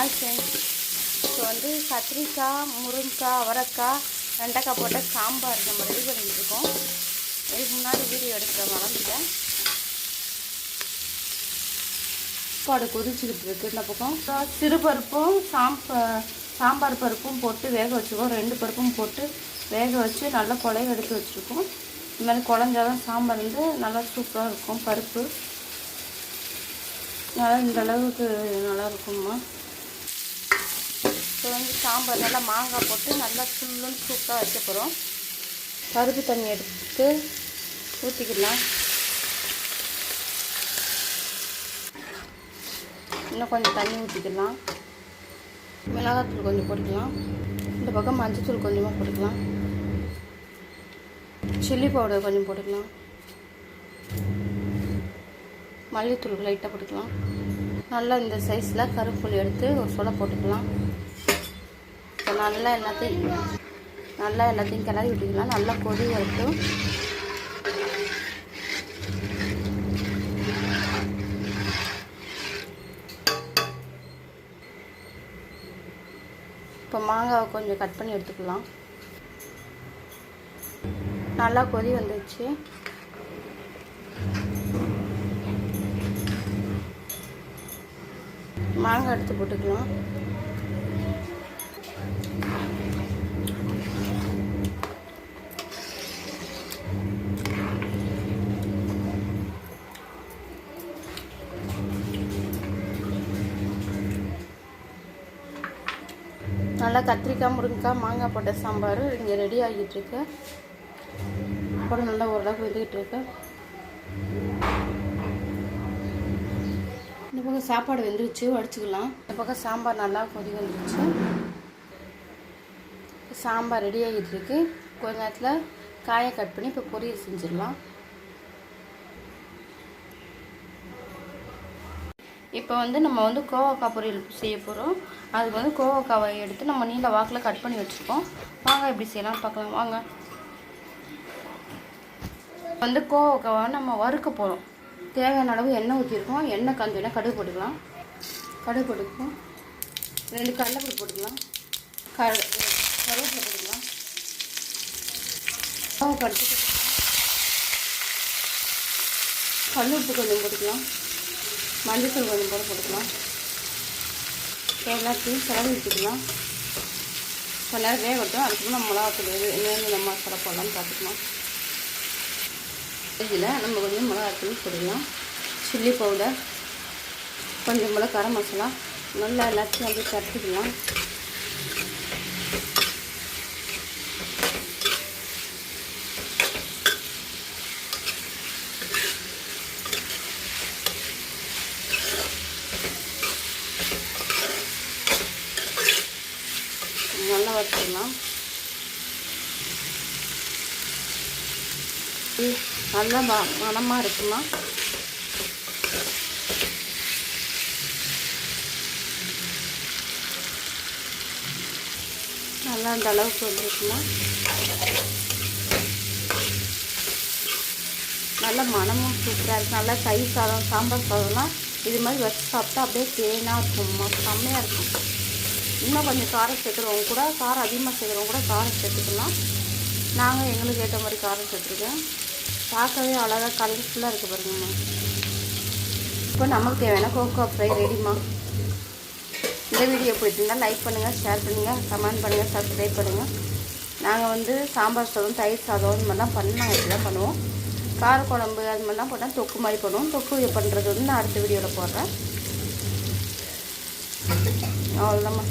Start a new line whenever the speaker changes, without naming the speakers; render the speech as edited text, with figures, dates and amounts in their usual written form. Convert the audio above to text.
Hi friends. இப்போ வந்து கத்திரிக்காய், முருங்கைக்காய், அவரைக்காய், வெண்டைக்காய் போட்ட சாம்பார் நம்ம ரெடி பண்ணிட்டு இருக்கோம். இதுக்கு முன்னாடி வீடியோ எடுக்க மறந்துட்டேன். சாப்பாடு கொதிச்சுக்கிட்டு இருக்கு. இந்த பக்கம் சிறுபருப்பும் சாம்பார் பருப்பும் போட்டு வேக வச்சுருக்கோம். 2 பருப்பும் போட்டு வேக வச்சு நல்லா குழைய எடுத்து வச்சுருக்கோம். இந்த மாதிரி குழஞ்சாதான் சாம்பார் வந்து நல்லா சூப்பராக இருக்கும். பருப்பு நல்லா இந்த அளவுக்கு நல்லா இருக்கும்மா. இப்போ வந்து சாம்பார் நல்லா மாங்காய் போட்டு நல்லா ஃபுல்லுன்னு சூப்பராக வைக்க போகிறோம். பருப்பு தண்ணி எடுத்து ஊற்றிக்கலாம். இன்னும் கொஞ்சம் தண்ணி ஊற்றிக்கலாம். மிளகாத்தூள் கொஞ்சம் போட்டுக்கலாம். இந்த பக்கம் மஞ்சத்தூள் கொஞ்சமாக போட்டுக்கலாம். சில்லி பவுடர் கொஞ்சம் போட்டுக்கலாம். மல்லித்தூள் லைட்டாக போட்டுக்கலாம். நல்லா இந்த சைஸில் கருப்புளி எடுத்து ஒரு சொலை போட்டுக்கலாம். இப்போ நல்லா எல்லாத்தையும் கிளறி விட்டுக்கலாம். நல்லா கொதி வரட்டும். இப்போ மாங்காவை கொஞ்சம் கட் பண்ணி எடுத்துக்கலாம். நல்லா கொதி வந்துடுச்சு. மாங்காய் எடுத்து போட்டுக்கலாம். நல்லா கத்திரிக்காய், முருங்கைக்காய், மாங்காய் போட்ட சாம்பார் இங்கே ரெடி ஆகிட்டு இருக்கு. அப்புறம் நல்லா ஓரளவுக்கு வந்துக்கிட்டு இருக்கு. இந்த பக்கம் சாப்பாடு வெந்துருச்சு, வடிச்சுக்கலாம். இந்த பக்கம் சாம்பார் நல்லா கொதி வந்துருச்சு. சாம்பார் ரெடி ஆகிட்டு இருக்கு. கொஞ்ச நேரத்தில் காயை கட் பண்ணி இப்போ பொரியல் செஞ்சிடலாம். இப்போ வந்து நம்ம வந்து கோவக்காய் பொரியல் செய்ய போகிறோம். அதுக்கு வந்து கோவக்காவை எடுத்து நம்ம நீல வாக்கில் கட் பண்ணி வச்சுருக்கோம். வாங்க எப்படி செய்யலாம் பார்க்கலாம் வாங்க. வந்து கோவக்காவை நம்ம வறுக்க போகிறோம். தேவையான அளவு எண்ணெய் ஊற்றிருக்கோம். எண்ணெய் காஞ்சோன்னா கடுகு போட்டுக்கலாம். கடுகு போட்டுக்கலாம். 2 கடலைப்பருப்பு போட்டுக்கலாம். கருவேப்பிலை போட்டுக்கலாம். கோவக்காய் எடுத்து கல் உப்பு கொஞ்சம் போட்டுக்கலாம். மஞ்சத்தூள் கொஞ்சம் போட்டுக்கலாம். எல்லாத்தையும் கிளறி வச்சுக்கலாம். கொஞ்ச நேரம் வேகட்டும். அதுக்கப்புறம் நம்ம மிளகாத்தூள் என்னென்ன நம்ம மசாலா போடலாம்னு பார்த்துக்கலாம். இதில் நம்ம கொஞ்சம் மிளகாத்தூள் போட்டுக்கலாம். சில்லி பவுடர் கொஞ்சம் போல் கரம் மசாலா நல்லா எல்லாத்தையும் அப்படியே தட்டிக்கலாம். நல்லா வச்சுக்கலாம். நல்லா மணமாக இருக்குமா. நல்லா அந்த அளவுக்கு வந்துருக்குமா. நல்லா மணமும் சூப்பராக இருக்கும். நல்லா தயிர் சாதம், சாம்பார் சாதம்லாம் இது மாதிரி வச்சு சாப்பிட்டா அப்படியே தேனாக இருக்கும்மா. செம்மையாக இருக்கும். இன்னும் கொஞ்சம் காரம் சேர்க்குறவங்க கூட, காரம் அதிகமாக சேர்க்குறவங்க கூட காரம் சேர்த்துக்கலாம். நாங்கள் எங்களுக்கு ஏற்ற மாதிரி காரம் சேர்த்துருக்கேன். பார்க்கவே அழகாக கலர்ஃபுல்லாக இருக்குது பாருங்கம்மா. இப்போ நமக்கு தேவையான கோகோ ஃப்ரை ரெடிம்மா. இந்த வீடியோ பிடிச்சிருந்தால் லைக் பண்ணுங்கள், ஷேர் பண்ணுங்கள், கமெண்ட் பண்ணுங்கள், சப்ஸ்கிரைப் பண்ணுங்கள். நாங்கள் வந்து சாம்பார் சாதம், தயிர் சாதம் இது மாதிரிலாம் பண்ணி நாங்கள் இப்படி தான் பண்ணுவோம். காரக்குழம்பு அது மாதிரிலாம் போட்டால் தொக்கு மாதிரி பண்ணுவோம். தொக்கு பண்ணுறது வந்து நான் அடுத்த வீடியோவில் போடுறேன். அவ்வளோதாம்மா.